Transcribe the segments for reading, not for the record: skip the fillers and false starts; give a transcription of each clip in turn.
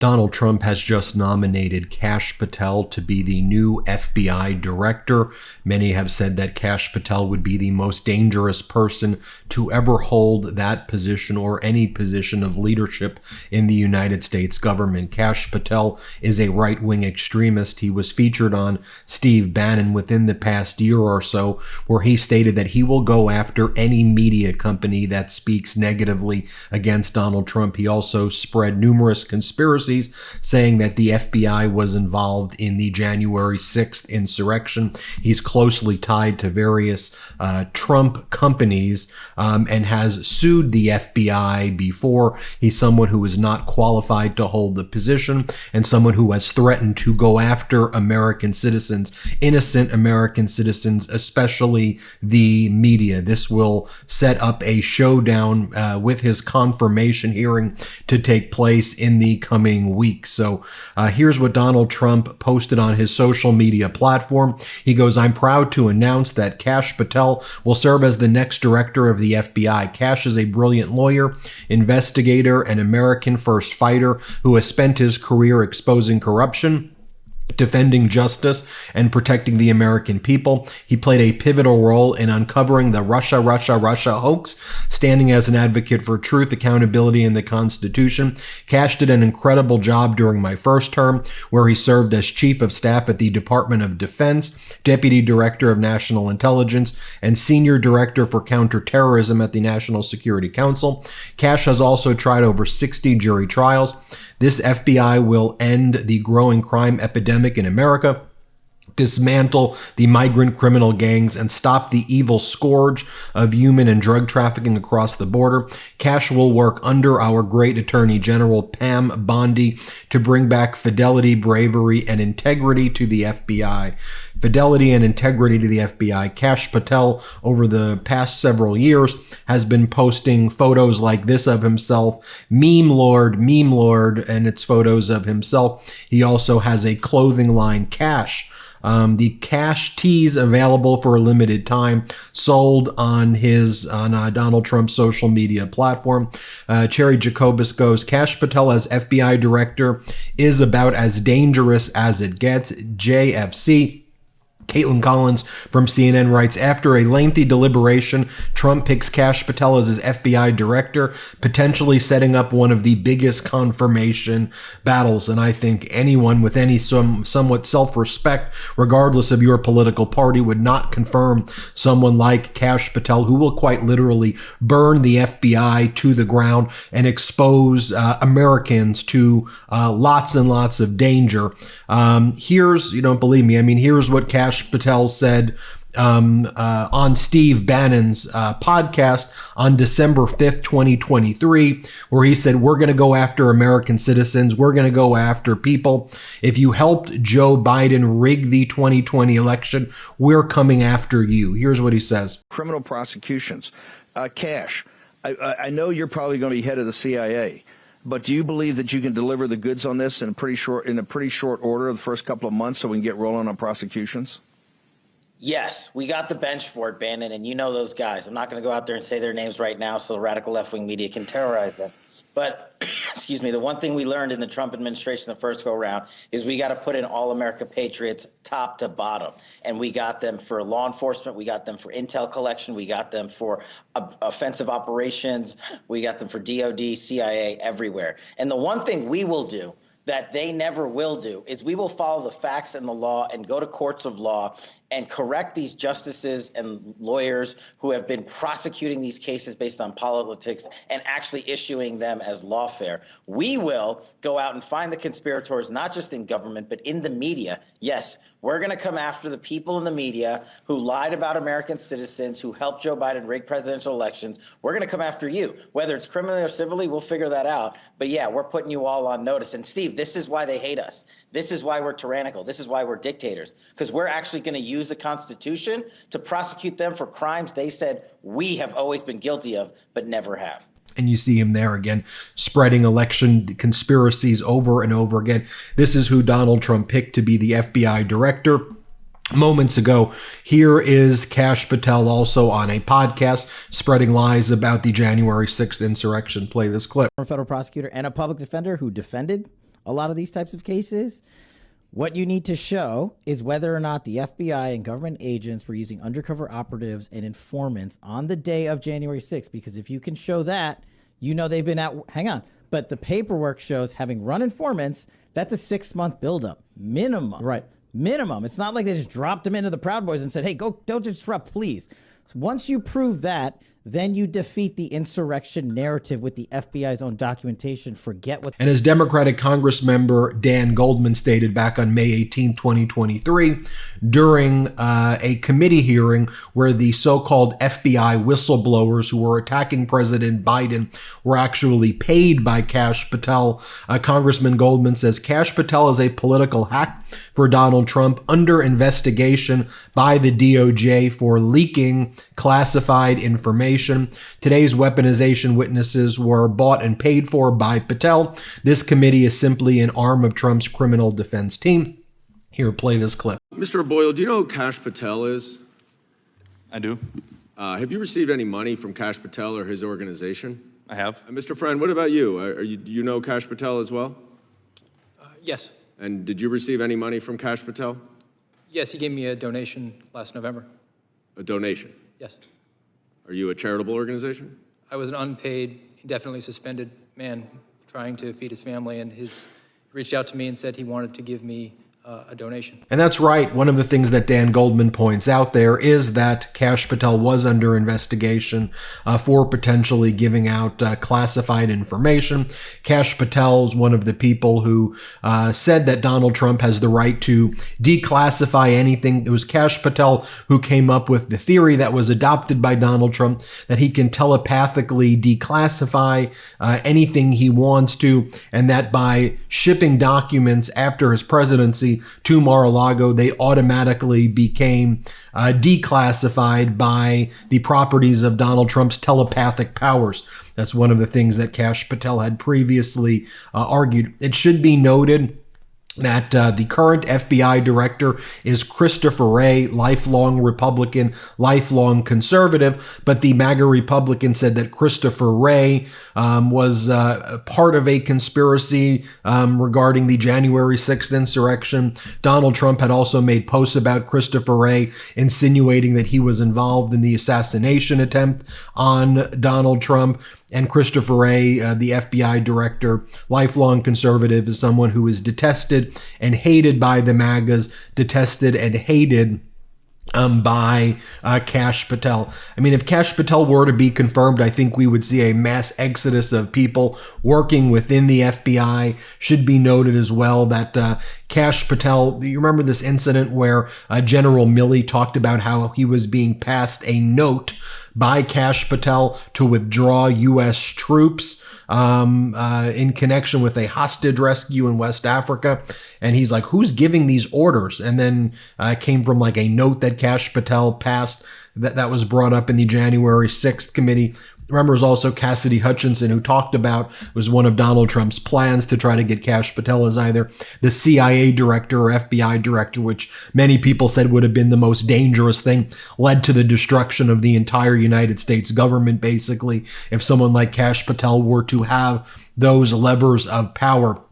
Donald Trump has just nominated Kash Patel to be the new FBI director. Many have said that Kash Patel would be the most dangerous person to ever hold that position or any position of leadership in the United States government. Kash Patel is a right-wing extremist. He was featured on Steve Bannon within the past year or so, where he stated that he will go after any media company that speaks negatively against Donald Trump. He also spread numerous conspiracies saying that the FBI was involved in the January 6th insurrection. He's closely tied to various Trump companies and has sued the FBI before. He's someone who is not qualified to hold the position and someone who has threatened to go after American citizens, innocent American citizens, especially the media. This will set up a showdown with his confirmation hearing to take place in the coming weeks. So here's what Donald Trump posted on his social media platform. He goes, "I'm proud to announce that Kash Patel will serve as the next director of the FBI. Kash is a brilliant lawyer, investigator, and American first fighter who has spent his career exposing corruption, defending justice, and protecting the American people. He played a pivotal role in uncovering the Russia hoax, standing as an advocate for truth, accountability, and the Constitution. Kash did an incredible job during my first term, where he served as Chief of Staff at the Department of Defense, Deputy Director of National Intelligence, and Senior Director for Counterterrorism at the National Security Council. Kash has also tried over 60 jury trials. This FBI will end the growing crime epidemic in America, dismantle the migrant criminal gangs, and stop the evil scourge of human and drug trafficking across the border. Kash will work under our great Attorney General, Pam Bondi, to bring back fidelity, bravery, and integrity to the FBI. Fidelity and integrity to the FBI. Kash Patel, over the past several years, has been posting photos like this of himself, meme lord, and it's photos of himself. He also has a clothing line, Kash. The Kash tees available for a limited time, sold on Donald Trump's social media platform. Cherry Jacobus goes, "Kash Patel as FBI director is about as dangerous as it gets." JFC. Caitlin Collins from CNN writes, "After a lengthy deliberation, Trump picks Kash Patel as his FBI director, potentially setting up one of the biggest confirmation battles." And I think anyone with any somewhat self-respect, regardless of your political party, would not confirm someone like Kash Patel, who will quite literally burn the FBI to the ground and expose Americans to lots and lots of danger. Here's, you don't believe me, here's what Kash Patel said on Steve Bannon's podcast on December 5th, 2023, where he said, "We're going to go after American citizens. We're going to go after people. If you helped Joe Biden rig the 2020 election, we're coming after you." Here's what he says. Criminal prosecutions. Kash, I know you're probably going to be head of the CIA. But do you believe that you can deliver the goods on this in a pretty short order, the first couple of months, so we can get rolling on prosecutions? Yes, we got the bench for it, Bannon, and you know those guys. I'm not going to go out there and say their names right now so the radical left-wing media can terrorize them. But, excuse me, the one thing we learned in the Trump administration the first go-around is we got to put in all America patriots top to bottom. And we got them for law enforcement. We got them for intel collection. We got them for offensive operations. We got them for DOD, CIA, everywhere. And the one thing we will do that they never will do is we will follow the facts and the law and go to courts of law and correct these justices and lawyers who have been prosecuting these cases based on politics and actually issuing them as lawfare. We will go out and find the conspirators, not just in government, but in the media. Yes, we're going to come after the people in the media who lied about American citizens, who helped Joe Biden rig presidential elections. We're going to come after you. Whether it's criminally or civilly, we'll figure that out. But yeah, we're putting you all on notice. And Steve, this is why they hate us. This is why we're tyrannical. This is why we're dictators, because we're actually going to use the Constitution to prosecute them for crimes they said we have always been guilty of, but never have. And you see him there again, spreading election conspiracies over and over again. This is who Donald Trump picked to be the FBI director. Moments ago, here is Kash Patel also on a podcast spreading lies about the January 6th insurrection. Play this clip. A federal prosecutor and a public defender who defended a lot of these types of cases. What you need to show is whether or not the FBI and government agents were using undercover operatives and informants on the day of January 6th, because if you can show that, you know they've been hang on. But the paperwork shows having run informants, that's a 6-month buildup, minimum. Right. Minimum. It's not like they just dropped them into the Proud Boys and said, hey, go, don't disrupt, please. So once you prove that, then you defeat the insurrection narrative with the FBI's own documentation. Forget what. And as Democratic Congress member Dan Goldman stated back on May 18, 2023, during a committee hearing where the so-called FBI whistleblowers who were attacking President Biden were actually paid by Kash Patel, Congressman Goldman says Kash Patel is a political hack for Donald Trump under investigation by the DOJ for leaking classified information. Today's weaponization witnesses were bought and paid for by Patel. This committee is simply an arm of Trump's criminal defense team. Here, play this clip. Mr. Boyle, do you know who Kash Patel is? I do. Have you received any money from Kash Patel or his organization? I have. Mr. Friend, what about you? Do you know Kash Patel as well? Yes. And did you receive any money from Kash Patel? Yes, he gave me a donation last November. A donation? Yes. Are you a charitable organization? I was an unpaid, indefinitely suspended man trying to feed his family, and he reached out to me and said he wanted to give me a donation. And that's right. One of the things that Dan Goldman points out there is that Kash Patel was under investigation for potentially giving out classified information. Kash Patel is one of the people who said that Donald Trump has the right to declassify anything. It was Kash Patel who came up with the theory that was adopted by Donald Trump that he can telepathically declassify anything he wants to, and that by shipping documents after his presidency to Mar-a-Lago, they automatically became declassified by the properties of Donald Trump's telepathic powers. That's one of the things that Kash Patel had previously argued. It should be noted that the current FBI director is Christopher Wray, lifelong Republican, lifelong conservative, but the MAGA Republican said that Christopher Wray was part of a conspiracy regarding the January 6th insurrection. Donald Trump had also made posts about Christopher Wray, insinuating that he was involved in the assassination attempt on Donald Trump. And Christopher Wray, the FBI director, lifelong conservative, is someone who is detested and hated by the MAGAs, detested and hated by Kash Patel. I mean, if Kash Patel were to be confirmed, I think we would see a mass exodus of people working within the FBI. Should be noted as well that Kash Patel, you remember this incident where General Milley talked about how he was being passed a note by Kash Patel to withdraw U.S. troops in connection with a hostage rescue in West Africa. And he's like, who's giving these orders? And then came from like a note that Kash Patel passed that was brought up in the January 6th committee. Remember, it was also Cassidy Hutchinson who talked about, was one of Donald Trump's plans to try to get Kash Patel as either the CIA director or FBI director, which many people said would have been the most dangerous thing, led to the destruction of the entire United States government, basically, if someone like Kash Patel were to have those levers of power.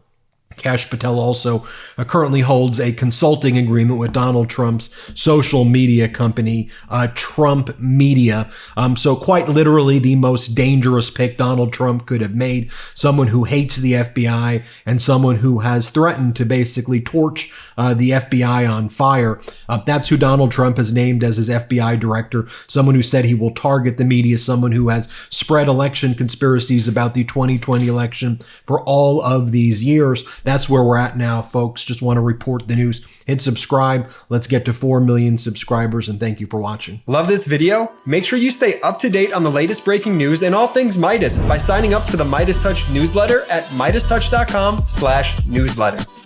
Kash Patel also currently holds a consulting agreement with Donald Trump's social media company, Trump Media. So quite literally the most dangerous pick Donald Trump could have made. Someone who hates the FBI and someone who has threatened to basically torch the FBI on fire. That's who Donald Trump has named as his FBI director. Someone who said he will target the media. Someone who has spread election conspiracies about the 2020 election for all of these years. That's where we're at now, folks. Just want to report the news. Hit subscribe. Let's get to 4 million subscribers, and thank you for watching. Love this video? Make sure you stay up to date on the latest breaking news and all things Midas by signing up to the MeidasTouch newsletter at MeidasTouch.com/newsletter.